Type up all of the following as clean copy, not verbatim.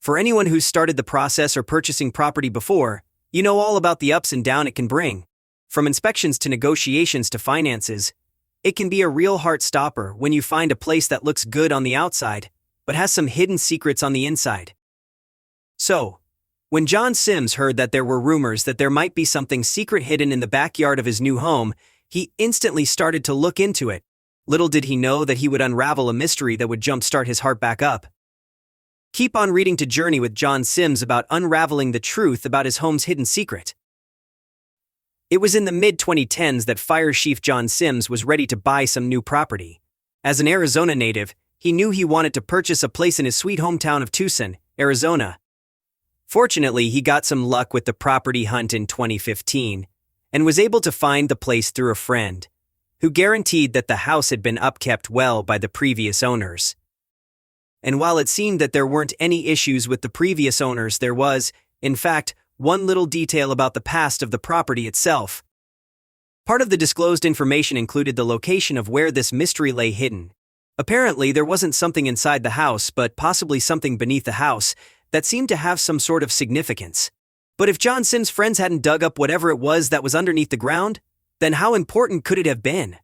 For anyone who's started the process or purchasing property before, you know all about the ups and downs it can bring. From inspections to negotiations to finances, it can be a real heart stopper when you find a place that looks good on the outside, but has some hidden secrets on the inside. So, when John Sims heard that there were rumors that there might be something secret hidden in the backyard of his new home, he instantly started to look into it. Little did he know that he would unravel a mystery that would jumpstart his heart back up. Keep on reading to journey with John Sims about unraveling the truth about his home's hidden secret. It was in the mid-2010s that Fire Chief John Sims was ready to buy some new property. As an Arizona native, he knew he wanted to purchase a place in his sweet hometown of Tucson, Arizona. Fortunately, he got some luck with the property hunt in 2015 and was able to find the place through a friend who guaranteed that the house had been upkept well by the previous owners. And while it seemed that there weren't any issues with the previous owners, there was, in fact, one little detail about the past of the property itself. Part of the disclosed information included the location of where this mystery lay hidden. Apparently, there wasn't something inside the house, but possibly something beneath the house that seemed to have some sort of significance. But if John Sims' friends hadn't dug up whatever it was that was underneath the ground, then how important could it have been?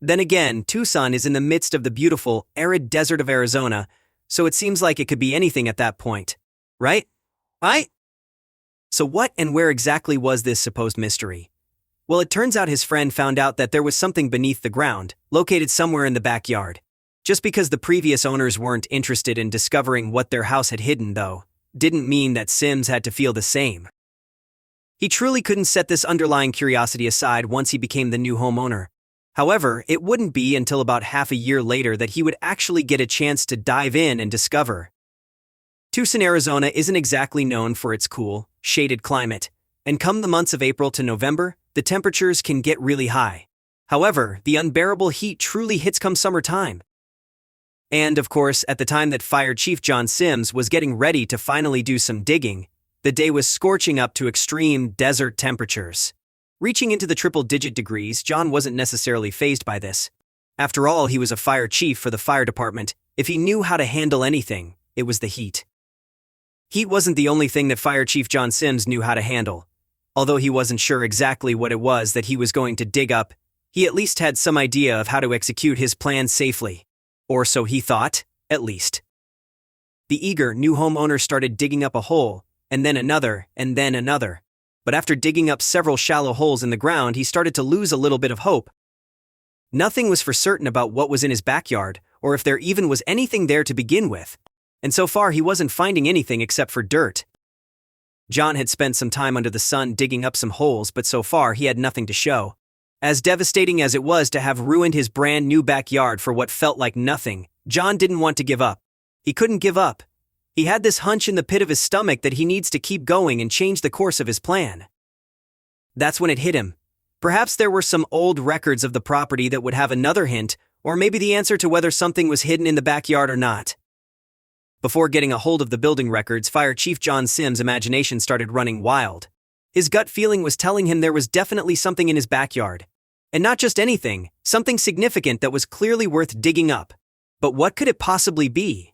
Then again, Tucson is in the midst of the beautiful, arid desert of Arizona, so it seems like it could be anything at that point. Right? So what and where exactly was this supposed mystery? Well, it turns out his friend found out that there was something beneath the ground, located somewhere in the backyard. Just because the previous owners weren't interested in discovering what their house had hidden, though, didn't mean that Sims had to feel the same. He truly couldn't set this underlying curiosity aside once he became the new homeowner. However, it wouldn't be until about half a year later that he would actually get a chance to dive in and discover. Tucson, Arizona isn't exactly known for its cool, shaded climate, and come the months of April to November, the temperatures can get really high. However, the unbearable heat truly hits come summertime. And of course, at the time that Fire Chief John Sims was getting ready to finally do some digging, the day was scorching up to extreme desert temperatures. Reaching into the triple-digit degrees, John wasn't necessarily fazed by this. After all, he was a fire chief for the fire department. If he knew how to handle anything, it was the heat. Heat wasn't the only thing that Fire Chief John Sims knew how to handle. Although he wasn't sure exactly what it was that he was going to dig up, he at least had some idea of how to execute his plan safely. Or so he thought, at least. The eager new homeowner started digging up a hole, and then another, and then another. But after digging up several shallow holes in the ground, he started to lose a little bit of hope. Nothing was for certain about what was in his backyard, or if there even was anything there to begin with. And so far he wasn't finding anything except for dirt. John had spent some time under the sun digging up some holes, but so far he had nothing to show. As devastating as it was to have ruined his brand new backyard for what felt like nothing, John didn't want to give up. He couldn't give up. He had this hunch in the pit of his stomach that he needs to keep going and change the course of his plan. That's when it hit him. Perhaps there were some old records of the property that would have another hint, or maybe the answer to whether something was hidden in the backyard or not. Before getting a hold of the building records, Fire Chief John Sims' imagination started running wild. His gut feeling was telling him there was definitely something in his backyard. And not just anything, something significant that was clearly worth digging up. But what could it possibly be?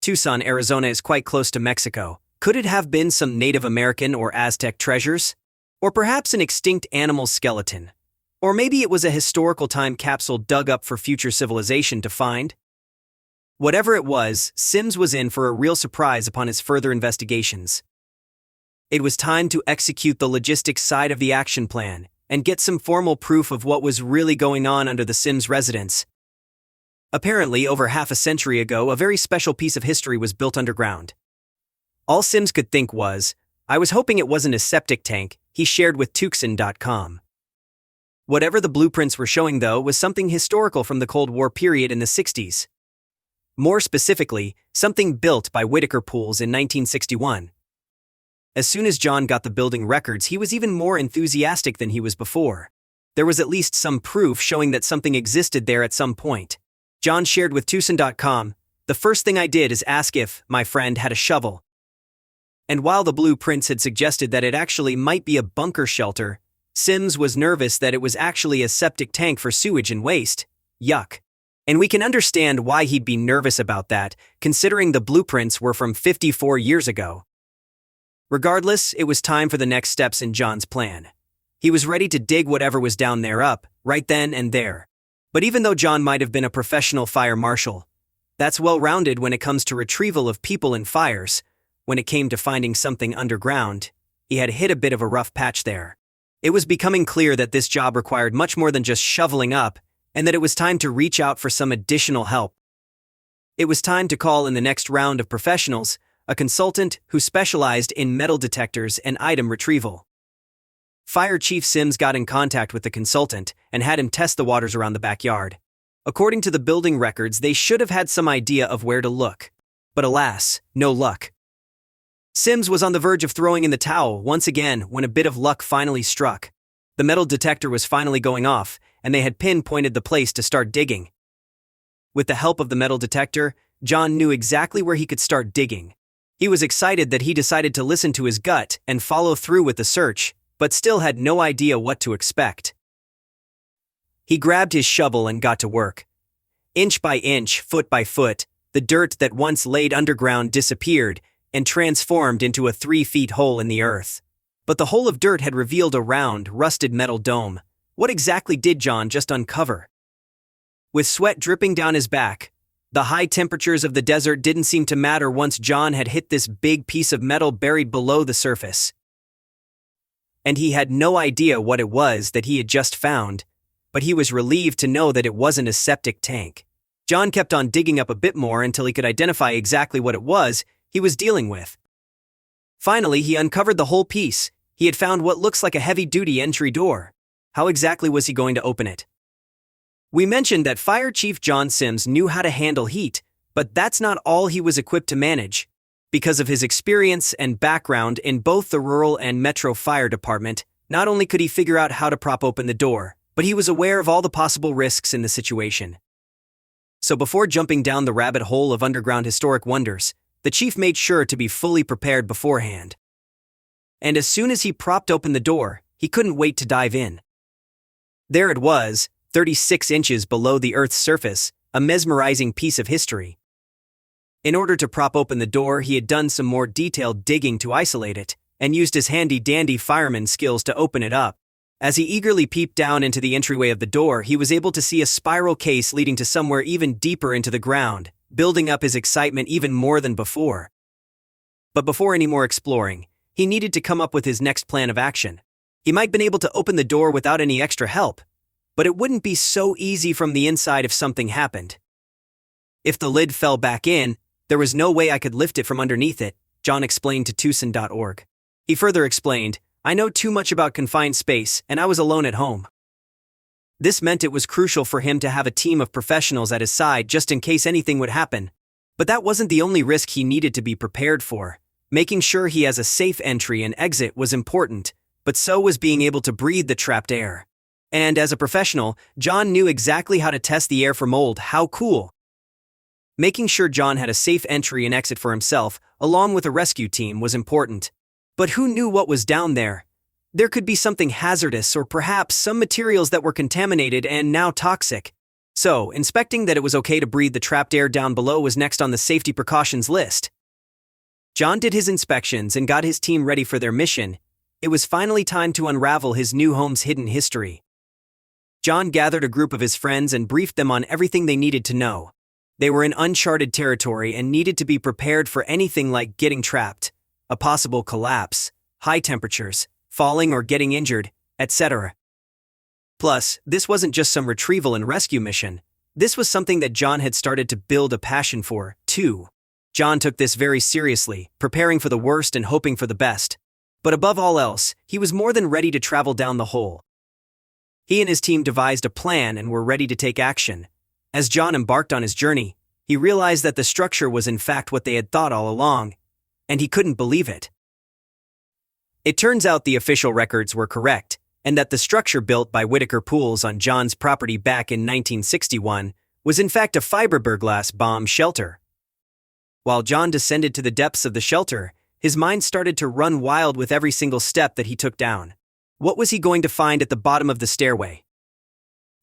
Tucson, Arizona is quite close to Mexico. Could it have been some Native American or Aztec treasures? Or perhaps an extinct animal skeleton? Or maybe it was a historical time capsule dug up for future civilization to find? Whatever it was, Sims was in for a real surprise upon his further investigations. It was time to execute the logistics side of the action plan and get some formal proof of what was really going on under the Sims residence. Apparently, over half a century ago, a very special piece of history was built underground. All Sims could think was, "I was hoping it wasn't a septic tank," he shared with Tucson.com. Whatever the blueprints were showing, though, was something historical from the Cold War period in the 60s. More specifically, something built by Whitaker Pools in 1961. As soon as John got the building records, he was even more enthusiastic than he was before. There was at least some proof showing that something existed there at some point. John shared with Tucson.com, "The first thing I did is ask if my friend had a shovel." And while the blueprints had suggested that it actually might be a bunker shelter, Sims was nervous that it was actually a septic tank for sewage and waste. Yuck. And we can understand why he'd be nervous about that, considering the blueprints were from 54 years ago. Regardless, it was time for the next steps in John's plan. He was ready to dig whatever was down there up, right then and there. But even though John might have been a professional fire marshal, that's well-rounded when it comes to retrieval of people in fires. When it came to finding something underground, he had hit a bit of a rough patch there. It was becoming clear that this job required much more than just shoveling up, and that it was time to reach out for some additional help. It was time to call in the next round of professionals, a consultant who specialized in metal detectors and item retrieval. Fire Chief Sims got in contact with the consultant and had him test the waters around the backyard. According to the building records, they should have had some idea of where to look. But alas, no luck. Sims was on the verge of throwing in the towel once again when a bit of luck finally struck. The metal detector was finally going off, and they had pinpointed the place to start digging. With the help of the metal detector, John knew exactly where he could start digging. He was excited that he decided to listen to his gut and follow through with the search, but still had no idea what to expect. He grabbed his shovel and got to work. Inch by inch, foot by foot, the dirt that once laid underground disappeared and transformed into a 3-foot hole in the earth. But the hole of dirt had revealed a round, rusted metal dome. What exactly did John just uncover? With sweat dripping down his back, the high temperatures of the desert didn't seem to matter once John had hit this big piece of metal buried below the surface. And he had no idea what it was that he had just found, but he was relieved to know that it wasn't a septic tank. John kept on digging up a bit more until he could identify exactly what it was he was dealing with. Finally, he uncovered the whole piece. He had found what looks like a heavy-duty entry door. How exactly was he going to open it? We mentioned that Fire Chief John Sims knew how to handle heat, but that's not all he was equipped to manage. Because of his experience and background in both the rural and metro fire department, not only could he figure out how to prop open the door, but he was aware of all the possible risks in the situation. So before jumping down the rabbit hole of underground historic wonders, the chief made sure to be fully prepared beforehand. And as soon as he propped open the door, he couldn't wait to dive in. There it was, 36 inches below the Earth's surface, a mesmerizing piece of history. In order to prop open the door, he had done some more detailed digging to isolate it, and used his handy-dandy fireman skills to open it up. As he eagerly peeped down into the entryway of the door, he was able to see a spiral case leading to somewhere even deeper into the ground, building up his excitement even more than before. But before any more exploring, he needed to come up with his next plan of action. He might have been able to open the door without any extra help, but it wouldn't be so easy from the inside if something happened. If the lid fell back in, there was no way I could lift it from underneath it, John explained to Tucson.org. He further explained, I know too much about confined space, and I was alone at home. This meant it was crucial for him to have a team of professionals at his side just in case anything would happen. But that wasn't the only risk he needed to be prepared for. Making sure he has a safe entry and exit was important, but so was being able to breathe the trapped air. And as a professional, John knew exactly how to test the air for mold. How cool! Making sure John had a safe entry and exit for himself, along with a rescue team, was important. But who knew what was down there? There could be something hazardous or perhaps some materials that were contaminated and now toxic. So, inspecting that it was okay to breathe the trapped air down below was next on the safety precautions list. John did his inspections and got his team ready for their mission. It was finally time to unravel his new home's hidden history. John gathered a group of his friends and briefed them on everything they needed to know. They were in uncharted territory and needed to be prepared for anything like getting trapped, a possible collapse, high temperatures, falling or getting injured, etc. Plus, this wasn't just some retrieval and rescue mission. This was something that John had started to build a passion for, too. John took this very seriously, preparing for the worst and hoping for the best. But above all else, he was more than ready to travel down the hole. He and his team devised a plan and were ready to take action. As John embarked on his journey, he realized that the structure was in fact what they had thought all along, and he couldn't believe it. It turns out the official records were correct, and that the structure built by Whitaker Pools on John's property back in 1961 was in fact a fiberglass bomb shelter. While John descended to the depths of the shelter, his mind started to run wild with every single step that he took down. What was he going to find at the bottom of the stairway?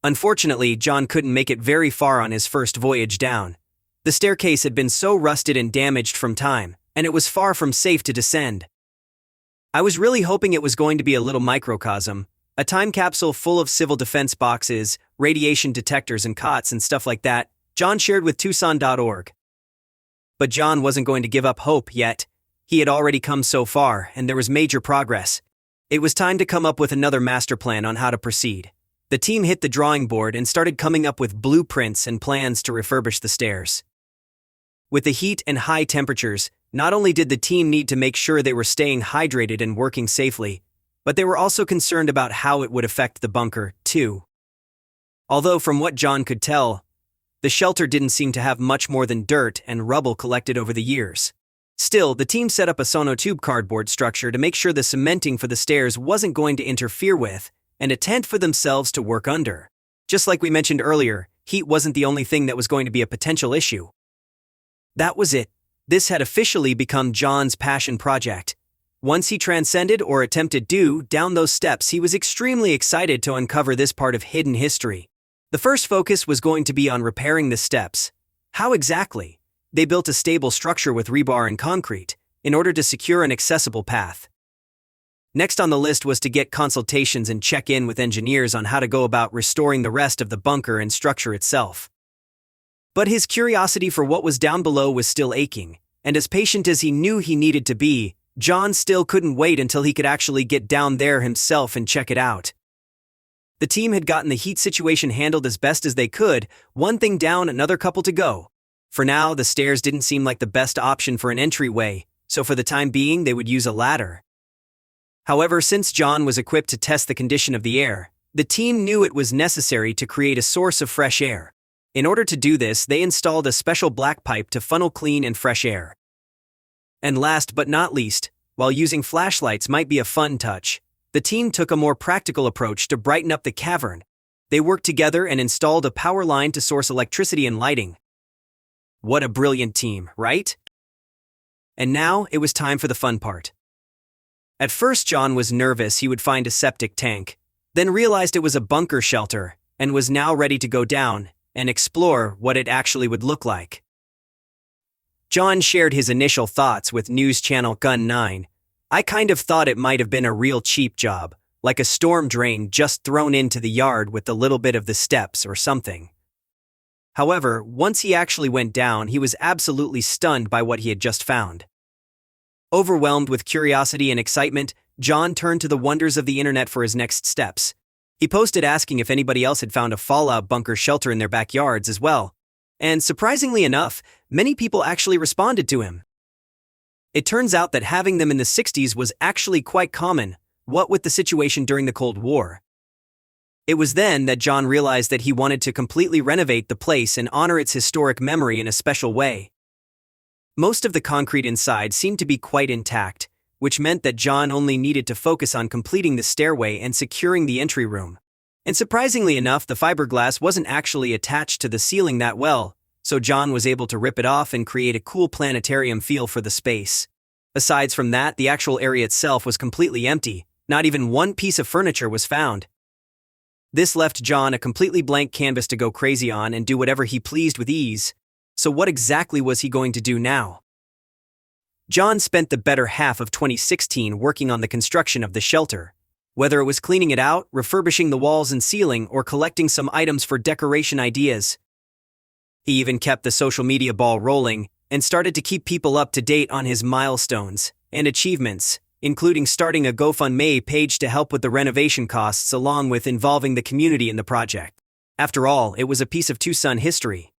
Unfortunately, John couldn't make it very far on his first voyage down. The staircase had been so rusted and damaged from time, and it was far from safe to descend. I was really hoping it was going to be a little microcosm, a time capsule full of civil defense boxes, radiation detectors and cots and stuff like that, John shared with Tucson.org. But John wasn't going to give up hope yet. He had already come so far, and there was major progress. It was time to come up with another master plan on how to proceed. The team hit the drawing board and started coming up with blueprints and plans to refurbish the stairs. With the heat and high temperatures, not only did the team need to make sure they were staying hydrated and working safely, but they were also concerned about how it would affect the bunker, too. Although from what John could tell, the shelter didn't seem to have much more than dirt and rubble collected over the years. Still, the team set up a sonotube cardboard structure to make sure the cementing for the stairs wasn't going to interfere with, and a tent for themselves to work under. Just like we mentioned earlier, heat wasn't the only thing that was going to be a potential issue. That was it. This had officially become John's passion project. Once he transcended or attempted down those steps, he was extremely excited to uncover this part of hidden history. The first focus was going to be on repairing the steps. How exactly? They built a stable structure with rebar and concrete, in order to secure an accessible path. Next on the list was to get consultations and check in with engineers on how to go about restoring the rest of the bunker and structure itself. But his curiosity for what was down below was still aching, and as patient as he knew he needed to be, John still couldn't wait until he could actually get down there himself and check it out. The team had gotten the heat situation handled as best as they could, one thing down, another couple to go. For now, the stairs didn't seem like the best option for an entryway, so for the time being they would use a ladder. However, since John was equipped to test the condition of the air, the team knew it was necessary to create a source of fresh air. In order to do this, they installed a special black pipe to funnel clean and fresh air. And last but not least, while using flashlights might be a fun touch, the team took a more practical approach to brighten up the cavern. They worked together and installed a power line to source electricity and lighting. What a brilliant team, right? And now, it was time for the fun part. At first, John was nervous he would find a septic tank, then realized it was a bunker shelter, and was now ready to go down and explore what it actually would look like. John shared his initial thoughts with news channel Gun 9. I kind of thought it might have been a real cheap job, like a storm drain just thrown into the yard with a little bit of the steps or something. However, once he actually went down, he was absolutely stunned by what he had just found. Overwhelmed with curiosity and excitement, John turned to the wonders of the internet for his next steps. He posted asking if anybody else had found a fallout bunker shelter in their backyards as well. And surprisingly enough, many people actually responded to him. It turns out that having them in the 60s was actually quite common, what with the situation during the Cold War. It was then that John realized that he wanted to completely renovate the place and honor its historic memory in a special way. Most of the concrete inside seemed to be quite intact, which meant that John only needed to focus on completing the stairway and securing the entry room. And surprisingly enough, the fiberglass wasn't actually attached to the ceiling that well, so John was able to rip it off and create a cool planetarium feel for the space. Aside from that, the actual area itself was completely empty. Not even one piece of furniture was found. This left John a completely blank canvas to go crazy on and do whatever he pleased with ease. So what exactly was he going to do now? John spent the better half of 2016 working on the construction of the shelter. Whether it was cleaning it out, refurbishing the walls and ceiling, or collecting some items for decoration ideas. He even kept the social media ball rolling and started to keep people up to date on his milestones and achievements, including starting a GoFundMe page to help with the renovation costs along with involving the community in the project. After all, it was a piece of Tucson history.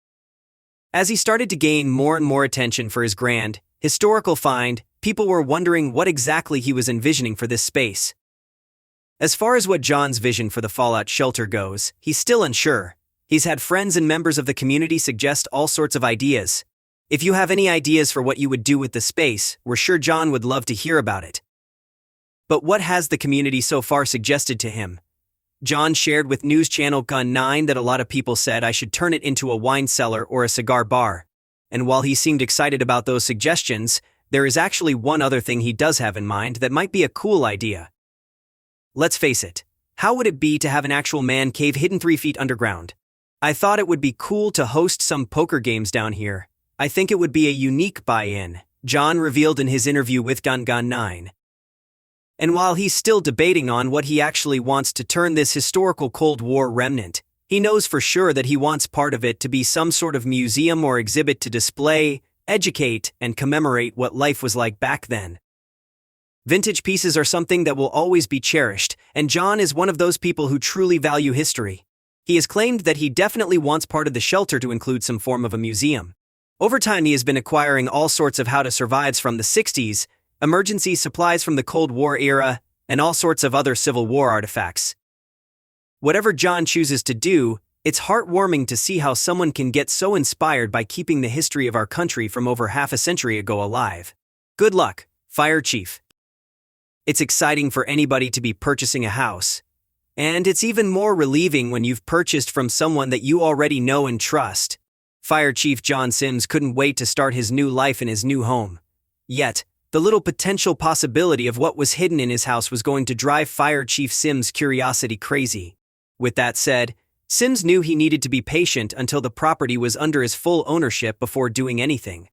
As he started to gain more and more attention for his grand, historical find, people were wondering what exactly he was envisioning for this space. As far as what John's vision for the fallout shelter goes, he's still unsure. He's had friends and members of the community suggest all sorts of ideas. If you have any ideas for what you would do with the space, we're sure John would love to hear about it. But what has the community so far suggested to him? John shared with news channel Gun 9 that a lot of people said I should turn it into a wine cellar or a cigar bar. And while he seemed excited about those suggestions, there is actually one other thing he does have in mind that might be a cool idea. Let's face it, How would it be to have an actual man cave hidden 3 feet underground? I thought it would be cool to host some poker games down here. I think it would be a unique buy-in, John revealed in his interview with Gun 9. And while he's still debating on what he actually wants to turn this historical Cold War remnant, he knows for sure that he wants part of it to be some sort of museum or exhibit to display, educate, and commemorate what life was like back then. Vintage pieces are something that will always be cherished, and John is one of those people who truly value history. He has claimed that he definitely wants part of the shelter to include some form of a museum. Over time, he has been acquiring all sorts of how-to-survives from the 60s, emergency supplies from the Cold War era, and all sorts of other Civil War artifacts. Whatever John chooses to do, it's heartwarming to see how someone can get so inspired by keeping the history of our country from over half a century ago alive. Good luck, Fire Chief. It's exciting for anybody to be purchasing a house. And it's even more relieving when you've purchased from someone that you already know and trust. Fire Chief John Sims couldn't wait to start his new life in his new home. Yet, the little potential possibility of what was hidden in his house was going to drive Fire Chief Sims' curiosity crazy. With that said, Sims knew he needed to be patient until the property was under his full ownership before doing anything.